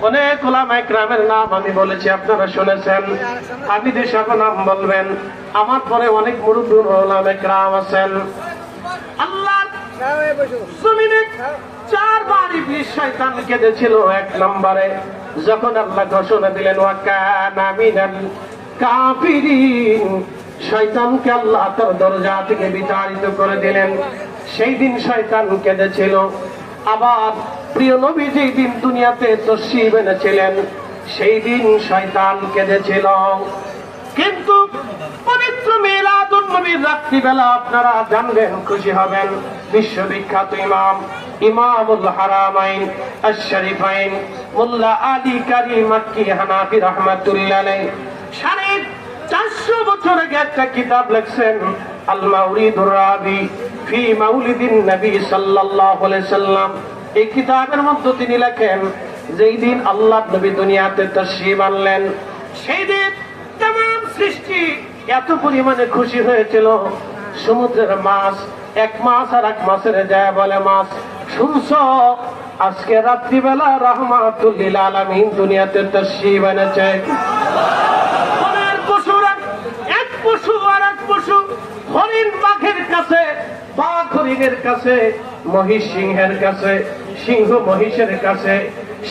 অনেক উলামায়ে কেরামের নাম আমি বলেছি, আপনারা শুনেছেন। আপনি যে সব নাম বলবেন, আমার পরে অনেক মুরব্বী উলামায়ে কেরাম আছেন। আল্লাহর জমিনে 4 বার ইবলিস শয়তান কেঁদেছিল। 1 নম্বরে যখন আল্লাহ ঘোষণা দিলেন ওয়া কানা মিনাল কাফিরিন, শয়তানকে আল্লাহ তার দরজা থেকে বিতাড়িত করে দিলেন। সেই দিন শয়তান কেঁদেছিল। আবার প্রিয় নবী যেই দিন দুনিয়াতে তশরীফ এনেছিলেন, সেই দিন শয়তান কেঁদেছিল। কিন্তু পবিত্র মিলাদুন নবীর রাত্রিবেলা আপনারা জানবেন, খুশি হবেন, বিশ্ববিখ্যাত ইমামুল হারামাইন আশ-শরীফাইন মোল্লা আলী কারি মাক্কি হানাফি রাহমাতুল্লাহ আলাইহি 450 বছর আগে একটা কিতাব লিখছেন, আল মাউরিদুর রাবি ফি মাউলিদিন নবী সাল্লাল্লাহু আলাইহি সাল্লাম। এই কিতাবের মধ্যে তিনি লেখেন, যেই দিন আল্লাহর নবী দুনিয়াতে তাশরীফ আনলেন, সেই দিন तमाम সৃষ্টি এত পরিমাণে খুশি হয়েছিল। সমুদ্রের মাছ 1 মাস আর 1 মাসের যায় বলে, মাছ শুনছো, আজকে রাত্রিবেলা রাহমাতুল লিল আলামিন দুনিয়াতে তাশরীফ এনেছে। এক পশু আর এক পশু, হরিণ বাঘের কাছে, বাঘ হরিণের কাছে, মহিষ সিংহের কাছে, সিংহ মহিষের কাছে।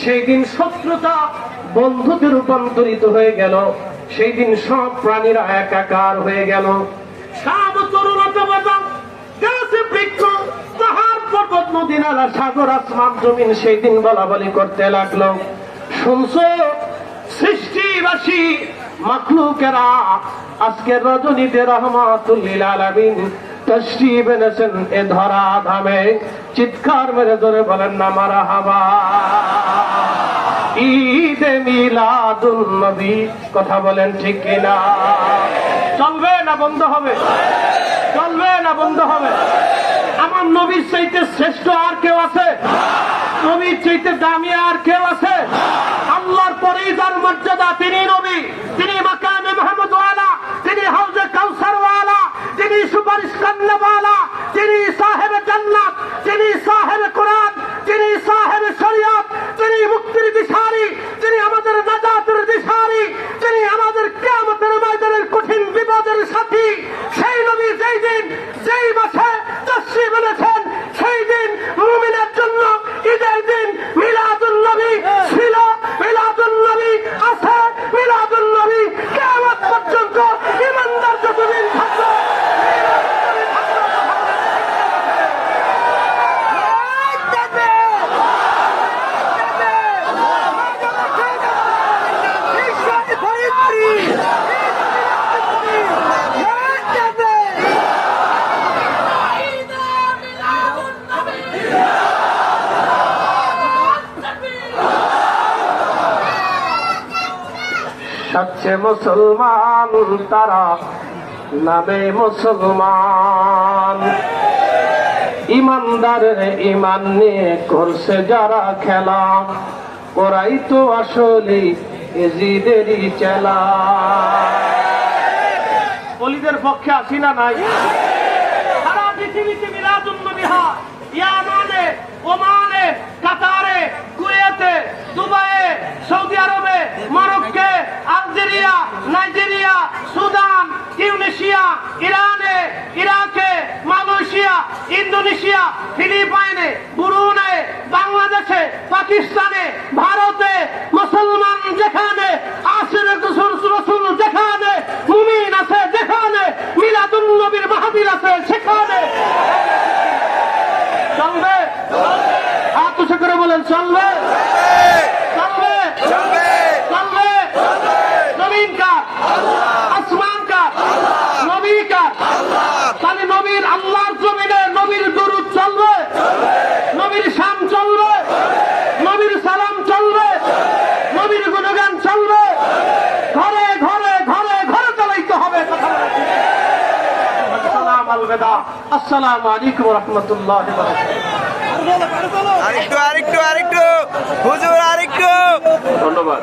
সেই দিন শত্রুতা বন্ধুতে রূপান্তরিত হয়ে গেল। সেই দিন সব প্রাণীরা একাকার হয়ে গেল। সব তরুণতা গাছে বৃক্ষ, পাহাড় পর্বত নদী নালা সাগর আসমান জমিন সেই দিন বলা বলি করতে লাগলো, শুনছো সৃষ্টিবাসী মাখলুকেরা, আজকে রজনীতে রাহমাতুল লিল আলামিন তাশরীফ এনেছেন এ ধরা ধামে। চিৎকার মেরে ধরে বলেন না মারহাবা। ঈদে মিলাদুন নবী, কথা বলেন ঠিক কিনা? চলবে না বন্ধ হবে? চলবে না বন্ধ হবে? আমার নবীর চাইতে শ্রেষ্ঠ আর কেউ আছে? নবীর চাইতে দামি আর কেউ আছে? আল্লাহর পরেই যার মর্যাদা, তিনি নবী, তিনি মাকামে মাহমুদ ওয়ালা, তিনি হাউজে কাউসার ওয়ালা, তিনি সুপারিশ কান্নাওয়ালা, তিনি সাহেব জান্নাত, তিনি সাহেব কোরআন, তিনি সাহেব শরিয়ত, তিনি মুক্তির দিশারি, তিনি আমাদের নাজাতের দিশারি, তিনি আমাদের কিয়ামতের ময়দানের কঠিন বিপদের সাথী। সেই নবী যেই দিন যেই মাসে তাশরীফ এনেছেন, সেই দিন মুমিনের জন্য ঈদের দিন মিলাদুন নবী ছিল, মিলাদুন নবী আছে, মিলাদুন নবী কিয়ামত পর্যন্ত ঈমানদার যতদিন থাকবে সচ্চে মুসলমান তারা নামে মুসলমান, ইমানদারের ইমান নিয়ে করছে যারা খেলা, ওরাই তো আসলে এজিদেরই চেলা। অলিদের পক্ষে আসি না নাই? সারা পৃথিবীতে মিলাদুন নবী হয়, ইয়ামানে, ওমানে, কাতারে, কুয়েতে, দুবাইয়ে, সৌদি আরবে, Morocco, Algeria, Nigeria, Sudan, Tunisia, ইরানে, ইরাকে, মালয়েশিয়া, ইন্দোনেশিয়া, ফিলিপাইনে, ব্রুনেই, বাংলাদেশে, পাকিস্তানে, ভারতে, মুসলমান যেখানে, আশিক রাসূল যেখানে, মুমিন আছে যেখানে, মিলাদুন নবীর মাহফিল আছে সেখানে। চলবে? হাত উঁচু করে বলেন চলবে? চলবে? চলবে? জমিন কার? আসমান কার? নবী কার? তাহলে নবীর, আল্লাহর জমিনে নবীর দুরূদ চলবে, নবীর শান চলবে, নবীর সালাম চলবে, নবীর গুণগান চলবে, ঘরে ঘরে ঘরে ঘরে চালাইতে হবে। আসসালামু আলাইকুম ওয়া রাহমাতুল্লাহি ওয়া বারাকাতুহু। আরেকটু হুজুর, আরেকটু। ধন্যবাদ।